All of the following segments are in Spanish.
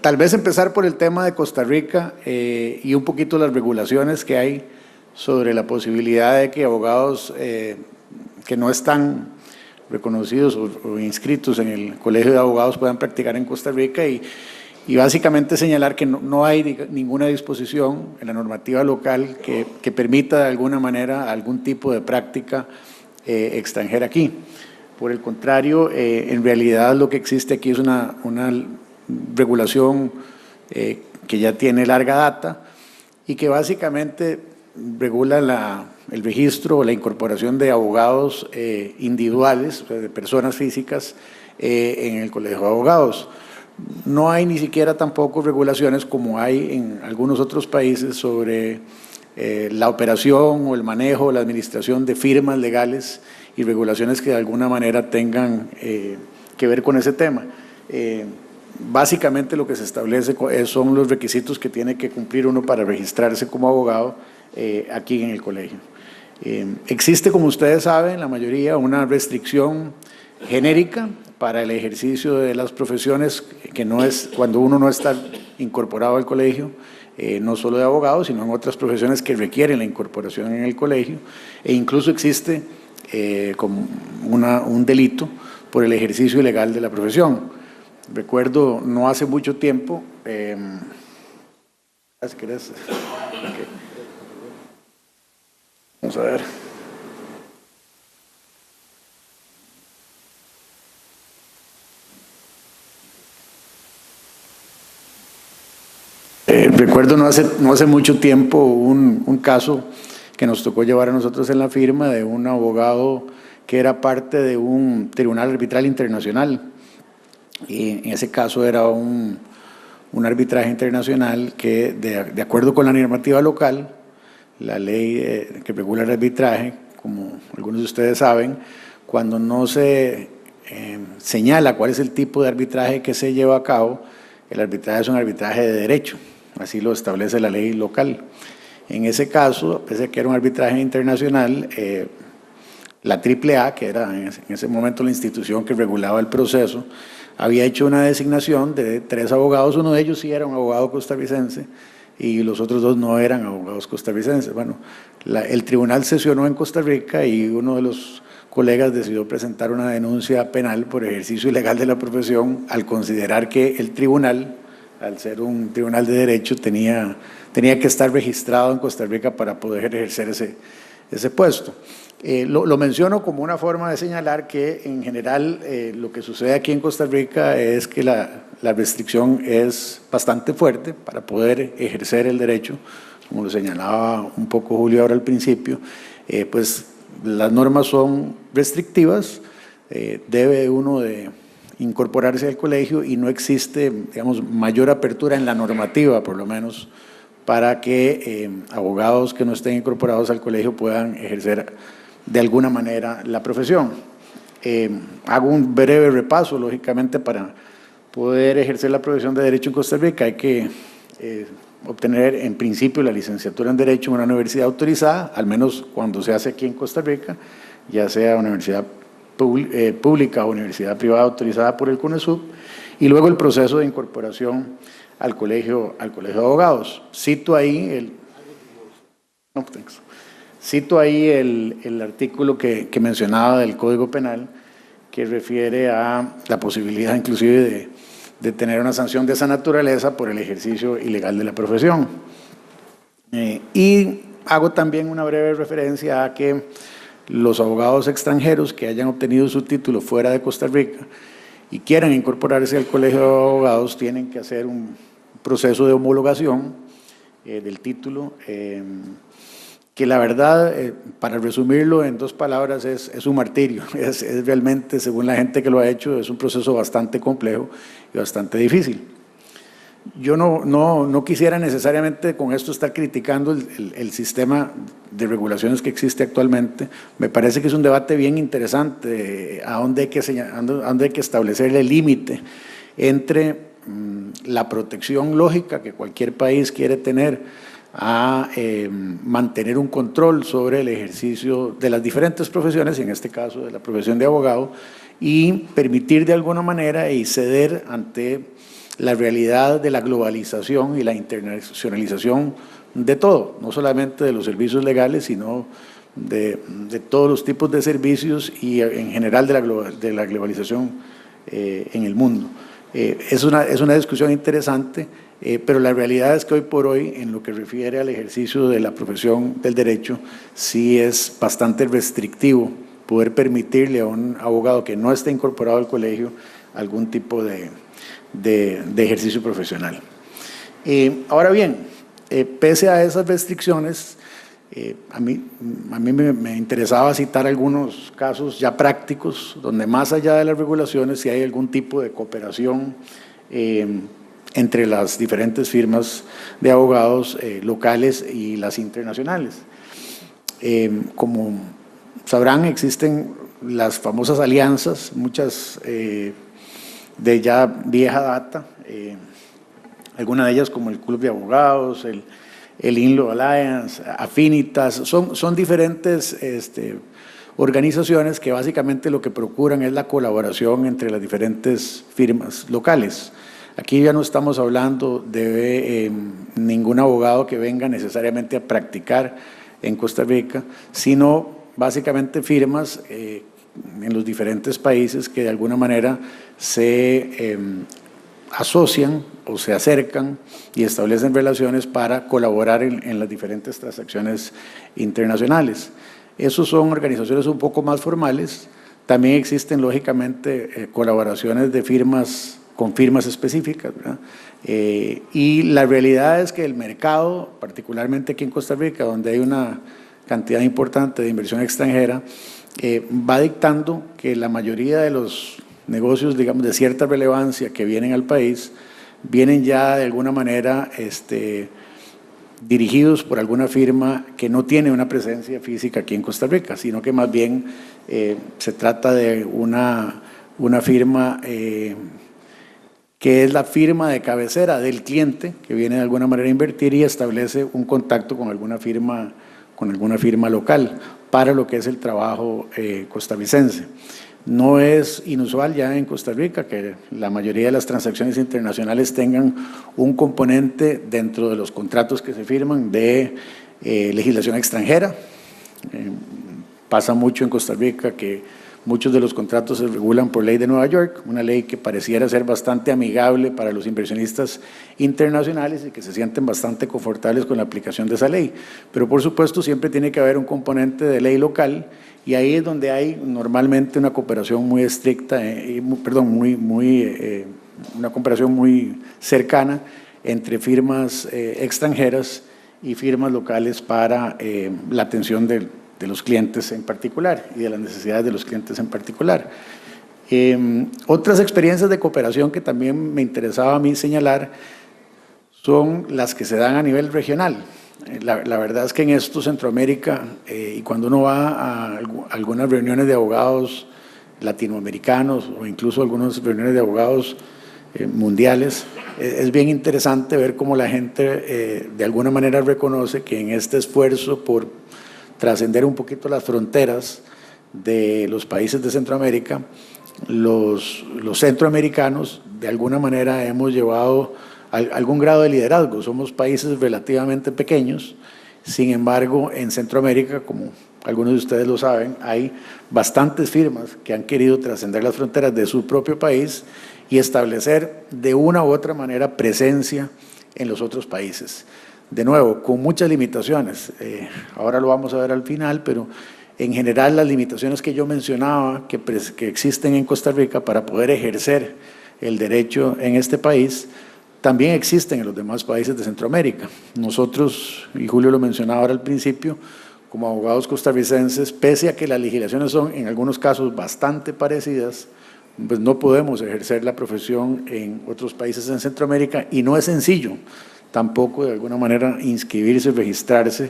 Tal vez empezar por el tema de Costa Rica y un poquito las regulaciones que hay sobre la posibilidad de que abogados que no están reconocidos o inscritos en el Colegio de Abogados puedan practicar en Costa Rica y básicamente señalar que no hay ninguna disposición en la normativa local que permita de alguna manera algún tipo de práctica extranjera aquí. Por el contrario, en realidad lo que existe aquí es una regulación que ya tiene larga data y que básicamente regula el registro o la incorporación de abogados individuales, de personas físicas, en el Colegio de Abogados. No hay ni siquiera tampoco regulaciones como hay en algunos otros países sobre la operación o el manejo o la administración de firmas legales y regulaciones que de alguna manera tengan que ver con ese tema. Básicamente lo que se establece son los requisitos que tiene que cumplir uno para registrarse como abogado aquí en el colegio. Existe, como ustedes saben, la mayoría, una restricción genérica para el ejercicio de las profesiones que no es cuando uno no está incorporado al colegio, no solo de abogados, sino en otras profesiones que requieren la incorporación en el colegio, e incluso existe como un delito por el ejercicio ilegal de la profesión. Recuerdo no hace mucho tiempo, si querés, okay. Vamos a ver. Recuerdo no hace mucho tiempo un caso que nos tocó llevar a nosotros en la firma de un abogado que era parte de un tribunal arbitral internacional. Y en ese caso era un arbitraje internacional que, de acuerdo con la normativa local, la ley que regula el arbitraje, como algunos de ustedes saben, cuando no se señala cuál es el tipo de arbitraje que se lleva a cabo, el arbitraje es un arbitraje de derecho, así lo establece la ley local. En ese caso, pese a que era un arbitraje internacional, la AAA, que era en ese momento la institución que regulaba el proceso, había hecho una designación de 3 abogados, uno de ellos sí era un abogado costarricense y los otros 2 no eran abogados costarricenses. Bueno, el tribunal sesionó en Costa Rica y uno de los colegas decidió presentar una denuncia penal por ejercicio ilegal de la profesión al considerar que el tribunal, al ser un tribunal de derecho, tenía que estar registrado en Costa Rica para poder ejercer ese puesto. Lo menciono como una forma de señalar que en general lo que sucede aquí en Costa Rica es que la restricción es bastante fuerte para poder ejercer el derecho, como lo señalaba un poco Julio ahora al principio, pues las normas son restrictivas, debe uno de incorporarse al colegio y no existe, digamos, mayor apertura en la normativa, por lo menos, para que abogados que no estén incorporados al colegio puedan ejercer de alguna manera la profesión. Hago un breve repaso, lógicamente, para poder ejercer la profesión de Derecho en Costa Rica hay que obtener en principio la licenciatura en Derecho en una universidad autorizada, al menos cuando se hace aquí en Costa Rica, ya sea universidad pública o universidad privada autorizada por el CONESUB, y luego el proceso de incorporación al colegio de abogados. Cito ahí el artículo que mencionaba del Código Penal, que refiere a la posibilidad inclusive de tener una sanción de esa naturaleza por el ejercicio ilegal de la profesión. Y hago también una breve referencia a que los abogados extranjeros que hayan obtenido su título fuera de Costa Rica y quieran incorporarse al Colegio de Abogados tienen que hacer un proceso de homologación del título, que la verdad, para resumirlo en 2 palabras, es un martirio. Es realmente, según la gente que lo ha hecho, es un proceso bastante complejo y bastante difícil. Yo no quisiera necesariamente con esto estar criticando el sistema de regulaciones que existe actualmente. Me parece que es un debate bien interesante a dónde hay que establecer el límite entre la protección lógica que cualquier país quiere tener a mantener un control sobre el ejercicio de las diferentes profesiones, en este caso de la profesión de abogado, y permitir de alguna manera y ceder ante la realidad de la globalización y la internacionalización de todo, no solamente de los servicios legales, sino de todos los tipos de servicios y en general de la globalización en el mundo. Es una discusión interesante, pero la realidad es que hoy por hoy, en lo que refiere al ejercicio de la profesión del derecho, sí es bastante restrictivo poder permitirle a un abogado que no esté incorporado al colegio algún tipo de ejercicio profesional. Ahora bien, pese a esas restricciones, a mí me interesaba citar algunos casos ya prácticos donde más allá de las regulaciones si hay algún tipo de cooperación entre las diferentes firmas de abogados locales y las internacionales. Como sabrán, existen las famosas alianzas, muchas de ya vieja data, algunas de ellas como el Club de Abogados, el INLO Alliance, Affinitas, son diferentes organizaciones que básicamente lo que procuran es la colaboración entre las diferentes firmas locales. Aquí ya no estamos hablando de ningún abogado que venga necesariamente a practicar en Costa Rica, sino básicamente firmas en los diferentes países que de alguna manera se asocian o se acercan y establecen relaciones para colaborar en las diferentes transacciones internacionales. Esos son organizaciones un poco más formales. También existen, lógicamente, colaboraciones de firmas con firmas específicas, ¿verdad? Y la realidad es que el mercado, particularmente aquí en Costa Rica, donde hay una cantidad importante de inversión extranjera, va dictando que la mayoría de los negocios, digamos, de cierta relevancia que vienen al país, vienen ya de alguna manera dirigidos por alguna firma que no tiene una presencia física aquí en Costa Rica, sino que más bien se trata de una firma que es la firma de cabecera del cliente que viene de alguna manera a invertir y establece un contacto con alguna firma local para lo que es el trabajo costarricense. No es inusual ya en Costa Rica que la mayoría de las transacciones internacionales tengan un componente dentro de los contratos que se firman de legislación extranjera. Pasa mucho en Costa Rica que muchos de los contratos se regulan por ley de Nueva York, una ley que pareciera ser bastante amigable para los inversionistas internacionales y que se sienten bastante confortables con la aplicación de esa ley. Pero por supuesto siempre tiene que haber un componente de ley local y ahí es donde hay normalmente una cooperación muy estricta, una cooperación muy cercana entre firmas extranjeras y firmas locales para la atención de los clientes en particular y de las necesidades de los clientes en particular. Otras experiencias de cooperación que también me interesaba a mí señalar son las que se dan a nivel regional. La verdad es que en esto Centroamérica, y cuando uno va a algunas reuniones de abogados latinoamericanos o incluso algunas reuniones de abogados mundiales, es bien interesante ver cómo la gente de alguna manera reconoce que en este esfuerzo por trascender un poquito las fronteras de los países de Centroamérica, los centroamericanos de alguna manera hemos llevado algún grado de liderazgo. Somos países relativamente pequeños, sin embargo en Centroamérica, como algunos de ustedes lo saben, hay bastantes firmas que han querido trascender las fronteras de su propio país y establecer de una u otra manera presencia en los otros países. De nuevo, con muchas limitaciones, ahora lo vamos a ver al final, pero en general las limitaciones que yo mencionaba que existen en Costa Rica para poder ejercer el derecho en este país, también existen en los demás países de Centroamérica. Nosotros, y Julio lo mencionaba ahora al principio, como abogados costarricenses, pese a que las legislaciones son en algunos casos bastante parecidas, pues no podemos ejercer la profesión en otros países en Centroamérica y no es sencillo tampoco de alguna manera inscribirse, registrarse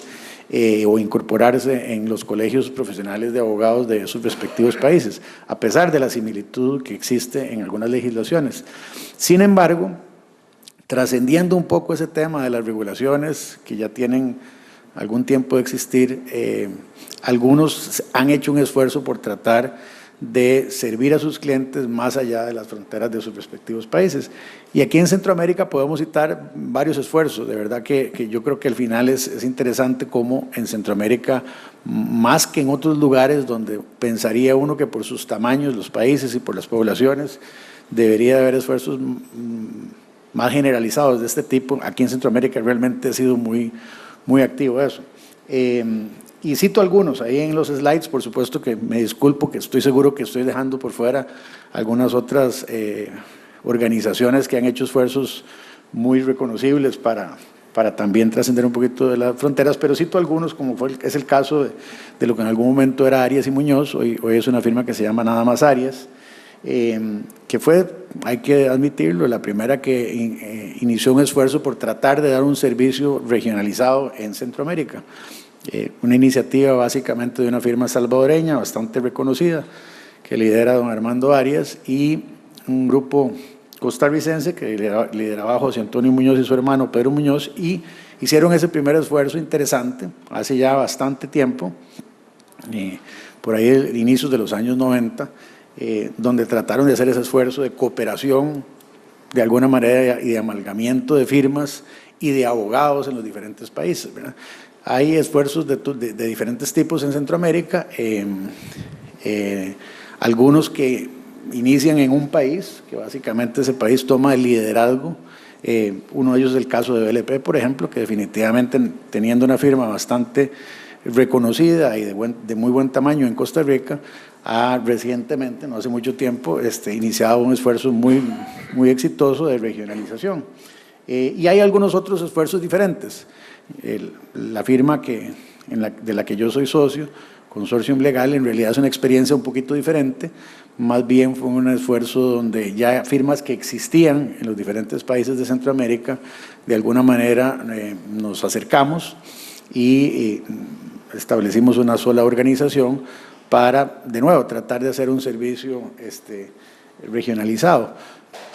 o incorporarse en los colegios profesionales de abogados de sus respectivos países, a pesar de la similitud que existe en algunas legislaciones. Sin embargo, trascendiendo un poco ese tema de las regulaciones que ya tienen algún tiempo de existir, algunos han hecho un esfuerzo por tratar de servir a sus clientes más allá de las fronteras de sus respectivos países. Y aquí en Centroamérica podemos citar varios esfuerzos. De verdad que yo creo que al final es interesante cómo en Centroamérica, más que en otros lugares donde pensaría uno que por sus tamaños, los países y por las poblaciones, debería haber esfuerzos más generalizados de este tipo. Aquí en Centroamérica realmente ha sido muy activo eso. Y cito algunos ahí en los slides, por supuesto que me disculpo, que estoy seguro que estoy dejando por fuera algunas otras organizaciones que han hecho esfuerzos muy reconocibles para también trascender un poquito de las fronteras, pero cito algunos, como es el caso de lo que en algún momento era Arias y Muñoz, hoy es una firma que se llama nada más Arias, que fue, hay que admitirlo, la primera que inició un esfuerzo por tratar de dar un servicio regionalizado en Centroamérica. Una iniciativa básicamente de una firma salvadoreña bastante reconocida que lidera don Armando Arias y un grupo costarricense que lideraba José Antonio Muñoz y su hermano Pedro Muñoz, y hicieron ese primer esfuerzo interesante hace ya bastante tiempo, por ahí inicios de los años 90, donde trataron de hacer ese esfuerzo de cooperación de alguna manera y de amalgamiento de firmas y de abogados en los diferentes países, ¿verdad? Hay esfuerzos de diferentes tipos en Centroamérica, algunos que inician en un país, que básicamente ese país toma el liderazgo. Uno de ellos es el caso de BLP, por ejemplo, que definitivamente teniendo una firma bastante reconocida y de muy buen tamaño en Costa Rica, ha recientemente, no hace mucho tiempo, iniciado un esfuerzo muy exitoso de regionalización. Y hay algunos otros esfuerzos diferentes. La firma de la que yo soy socio, Consortium Legal, en realidad es una experiencia un poquito diferente. Más bien fue un esfuerzo donde ya firmas que existían en los diferentes países de Centroamérica, de alguna manera nos acercamos y establecimos una sola organización para, de nuevo, tratar de hacer un servicio regionalizado.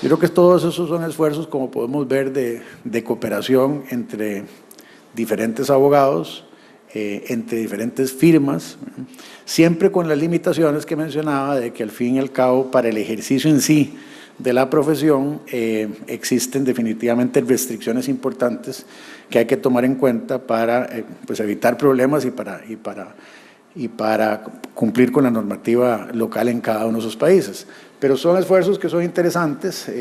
Yo creo que todos esos son esfuerzos, como podemos ver, de cooperación entre diferentes abogados, entre diferentes firmas, siempre con las limitaciones que mencionaba de que al fin y al cabo para el ejercicio en sí de la profesión existen definitivamente restricciones importantes que hay que tomar en cuenta para pues evitar problemas y para cumplir con la normativa local en cada uno de esos países. Pero son esfuerzos que son interesantes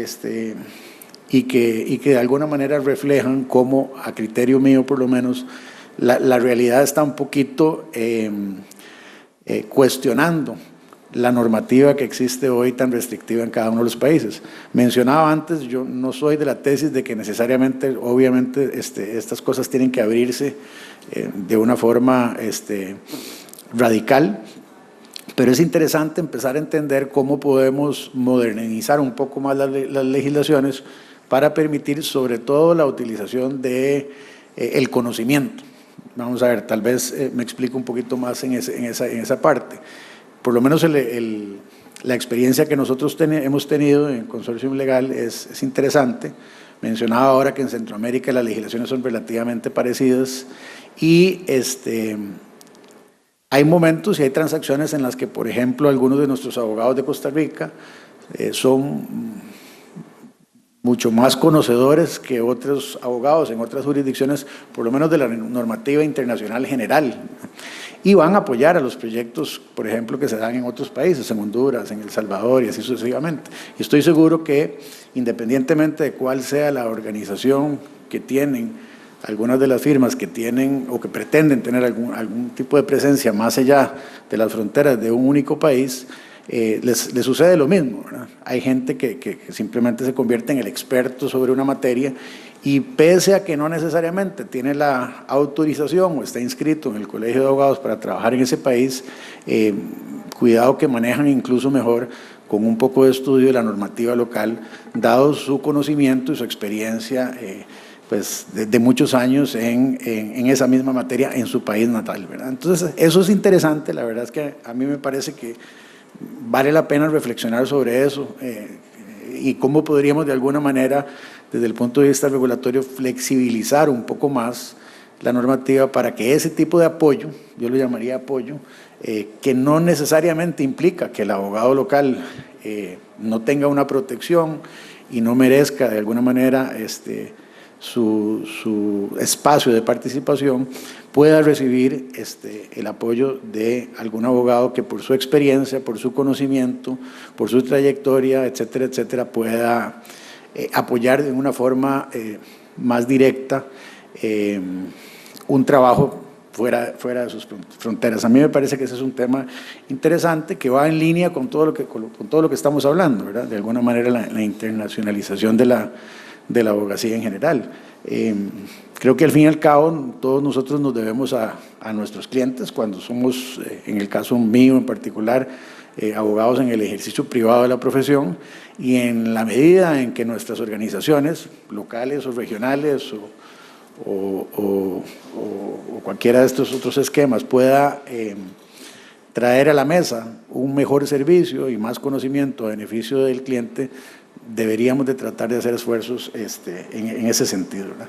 y que de alguna manera reflejan cómo, a criterio mío por lo menos, la realidad está un poquito cuestionando la normativa que existe hoy tan restrictiva en cada uno de los países. Mencionaba antes, yo no soy de la tesis de que necesariamente, obviamente, estas cosas tienen que abrirse de una forma radical, pero es interesante empezar a entender cómo podemos modernizar un poco más las legislaciones para permitir sobre todo la utilización de el conocimiento. Vamos a ver, tal vez me explico un poquito más en esa parte. Por lo menos la experiencia que nosotros hemos tenido en Consortium Legal es interesante. Mencionaba ahora que en Centroamérica las legislaciones son relativamente parecidas y hay momentos y hay transacciones en las que, por ejemplo, algunos de nuestros abogados de Costa Rica son mucho más conocedores que otros abogados en otras jurisdicciones, por lo menos de la normativa internacional general, y van a apoyar a los proyectos, por ejemplo, que se dan en otros países, en Honduras, en El Salvador y así sucesivamente. Y estoy seguro que, independientemente de cuál sea la organización que tienen, algunas de las firmas que tienen o que pretenden tener algún tipo de presencia más allá de las fronteras de un único país, les sucede lo mismo, ¿verdad? Hay gente que simplemente se convierte en el experto sobre una materia y pese a que no necesariamente tiene la autorización o está inscrito en el Colegio de Abogados para trabajar en ese país, cuidado que manejan incluso mejor con un poco de estudio de la normativa local, dado su conocimiento y su experiencia pues, de muchos años en esa misma materia en su país natal, ¿verdad? Entonces, eso es interesante, la verdad es que a mí me parece que vale la pena reflexionar sobre eso y cómo podríamos de alguna manera, desde el punto de vista regulatorio, flexibilizar un poco más la normativa para que ese tipo de apoyo, yo lo llamaría apoyo, que no necesariamente implica que el abogado local no tenga una protección y no merezca de alguna manera su espacio de participación, pueda recibir el apoyo de algún abogado que por su experiencia, por su conocimiento, por su trayectoria, etcétera, etcétera, pueda apoyar de una forma más directa un trabajo fuera de sus fronteras. A mí me parece que ese es un tema interesante que va en línea con todo lo que estamos hablando, ¿verdad? De alguna manera la internacionalización de la abogacía en general. Creo que al fin y al cabo todos nosotros nos debemos a nuestros clientes cuando somos, en el caso mío en particular, abogados en el ejercicio privado de la profesión, y en la medida en que nuestras organizaciones locales o regionales o cualquiera de estos otros esquemas pueda traer a la mesa un mejor servicio y más conocimiento a beneficio del cliente, deberíamos de tratar de hacer esfuerzos en ese sentido, ¿verdad?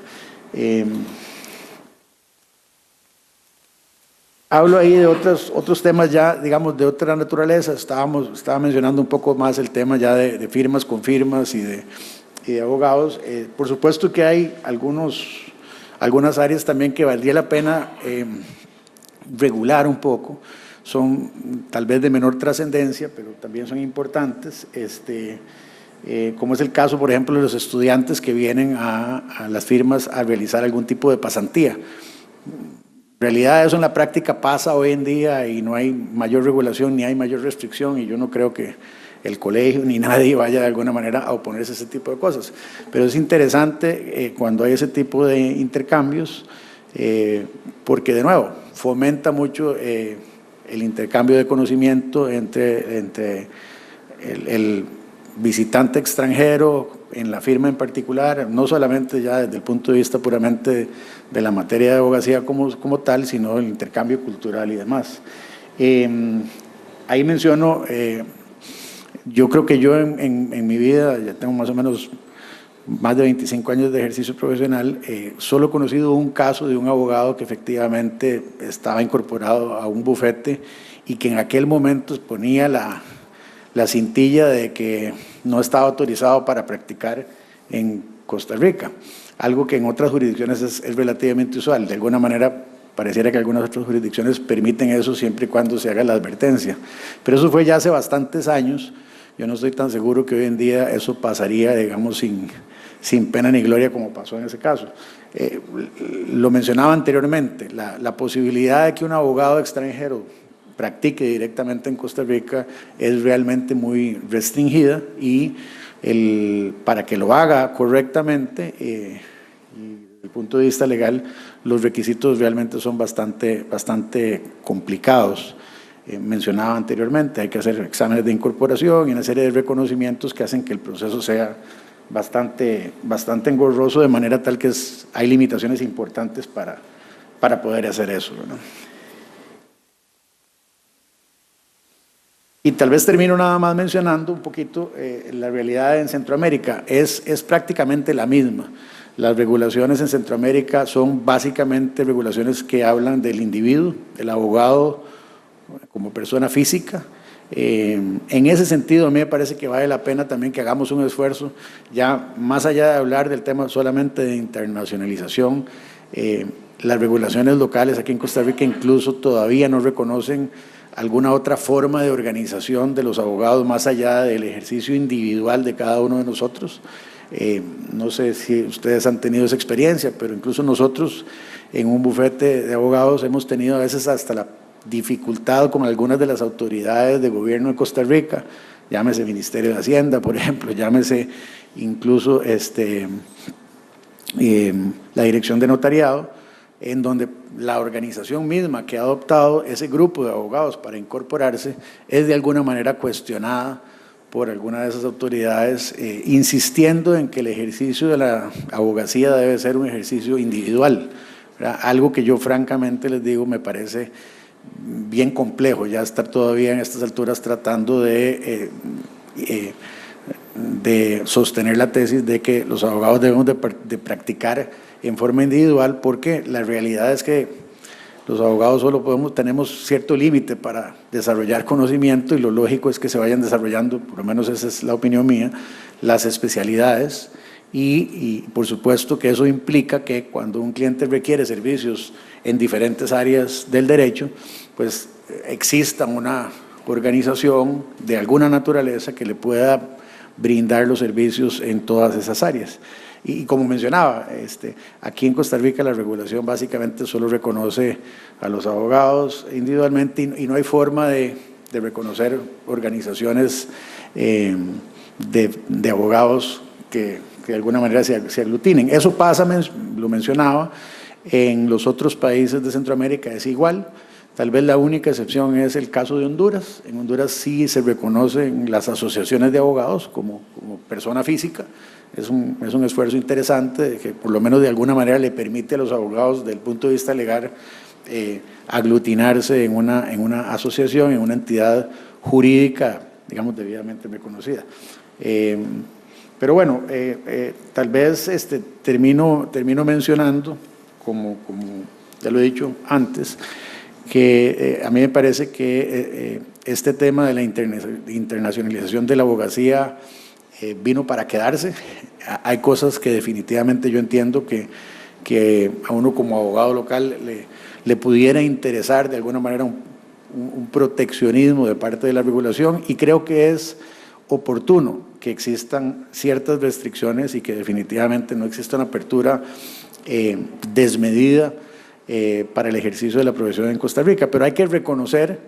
Hablo ahí de otros temas ya, digamos, de otra naturaleza. Estaba mencionando un poco más el tema ya de firmas con firmas y de abogados. Por supuesto que hay algunas áreas también que valdría la pena regular un poco. Son tal vez de menor trascendencia, pero también son importantes. Como es el caso, por ejemplo, de los estudiantes que vienen a las firmas a realizar algún tipo de pasantía. En realidad eso en la práctica pasa hoy en día y no hay mayor regulación ni hay mayor restricción, y yo no creo que el colegio ni nadie vaya de alguna manera a oponerse a ese tipo de cosas. Pero es interesante cuando hay ese tipo de intercambios porque, de nuevo, fomenta mucho el intercambio de conocimiento entre el visitante extranjero en la firma en particular, no solamente ya desde el punto de vista puramente de la materia de abogacía como tal, sino el intercambio cultural y demás. Ahí menciono, yo creo que yo en mi vida, ya tengo más o menos más de 25 años de ejercicio profesional, solo he conocido un caso de un abogado que efectivamente estaba incorporado a un bufete y que en aquel momento ponía la cintilla de que no estaba autorizado para practicar en Costa Rica, algo que en otras jurisdicciones es relativamente usual. De alguna manera pareciera que algunas otras jurisdicciones permiten eso siempre y cuando se haga la advertencia, pero eso fue ya hace bastantes años. Yo no estoy tan seguro que hoy en día eso pasaría, digamos, sin pena ni gloria como pasó en ese caso. Lo mencionaba anteriormente, la posibilidad de que un abogado extranjero practique directamente en Costa Rica es realmente muy restringida, y para que lo haga correctamente y desde el punto de vista legal, los requisitos realmente son bastante complicados. Mencionaba anteriormente, hay que hacer exámenes de incorporación y una serie de reconocimientos que hacen que el proceso sea bastante engorroso, de manera tal que hay limitaciones importantes para poder hacer eso, ¿no? Y tal vez termino nada más mencionando un poquito la realidad en Centroamérica. Es prácticamente la misma. Las regulaciones en Centroamérica son básicamente regulaciones que hablan del individuo, del abogado como persona física. En ese sentido, a mí me parece que vale la pena también que hagamos un esfuerzo, ya más allá de hablar del tema solamente de internacionalización. Las regulaciones locales aquí en Costa Rica incluso todavía no reconocen alguna otra forma de organización de los abogados más allá del ejercicio individual de cada uno de nosotros. No sé si ustedes han tenido esa experiencia, pero incluso nosotros en un bufete de abogados hemos tenido a veces hasta la dificultad con algunas de las autoridades de gobierno de Costa Rica, llámese Ministerio de Hacienda, por ejemplo, llámese incluso la Dirección de Notariado, en donde la organización misma que ha adoptado ese grupo de abogados para incorporarse es de alguna manera cuestionada por alguna de esas autoridades, insistiendo en que el ejercicio de la abogacía debe ser un ejercicio individual, ¿verdad? Algo que yo francamente les digo me parece bien complejo ya estar todavía en estas alturas tratando de de sostener la tesis de que los abogados debemos de practicar en forma individual, porque la realidad es que los abogados solo tenemos cierto límite para desarrollar conocimiento, y lo lógico es que se vayan desarrollando, por lo menos esa es la opinión mía, las especialidades, y por supuesto que eso implica que cuando un cliente requiere servicios en diferentes áreas del derecho, pues exista una organización de alguna naturaleza que le pueda brindar los servicios en todas esas áreas. Y como mencionaba, aquí en Costa Rica la regulación básicamente solo reconoce a los abogados individualmente, y no hay forma de reconocer organizaciones de abogados que de alguna manera se aglutinen. Eso pasa, lo mencionaba, en los otros países de Centroamérica es igual. Tal vez la única excepción es el caso de Honduras. En Honduras sí se reconocen las asociaciones de abogados como persona física. Es un esfuerzo interesante que por lo menos de alguna manera le permite a los abogados, desde el punto de vista legal, aglutinarse en una asociación, en una entidad jurídica, digamos, debidamente reconocida. Pero bueno, tal vez termino mencionando, como ya lo he dicho antes, que a mí me parece que este tema de la internacionalización de la abogacía vino para quedarse. Hay cosas que definitivamente yo entiendo que a uno como abogado local le pudiera interesar de alguna manera un proteccionismo de parte de la regulación, y creo que es oportuno que existan ciertas restricciones y que definitivamente no exista una apertura desmedida para el ejercicio de la profesión en Costa Rica. Pero hay que reconocer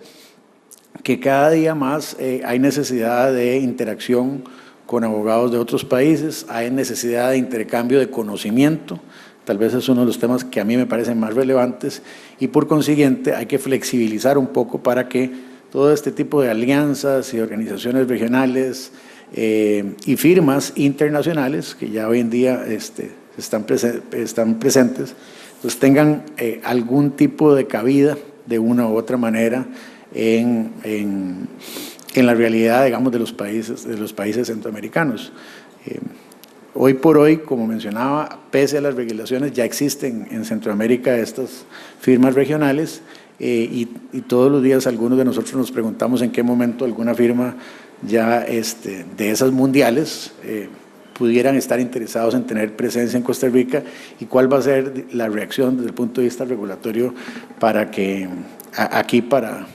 que cada día más hay necesidad de interacción con abogados de otros países, hay necesidad de intercambio de conocimiento. Tal vez es uno de los temas que a mí me parecen más relevantes, y por consiguiente hay que flexibilizar un poco para que todo este tipo de alianzas y organizaciones regionales y firmas internacionales que ya hoy en día están presentes, pues tengan algún tipo de cabida de una u otra manera en la realidad, digamos, de los países centroamericanos. Hoy por hoy, como mencionaba, pese a las regulaciones, ya existen en Centroamérica estas firmas regionales, y todos los días algunos de nosotros nos preguntamos en qué momento alguna firma ya de esas mundiales pudieran estar interesados en tener presencia en Costa Rica, y cuál va a ser la reacción desde el punto de vista regulatorio para que aquí para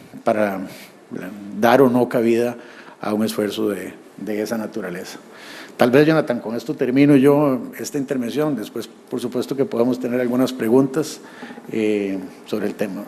dar o no cabida a un esfuerzo de esa naturaleza. Tal vez, Jonathan, con esto termino yo esta intervención. Después, por supuesto, que podamos tener algunas preguntas sobre el tema.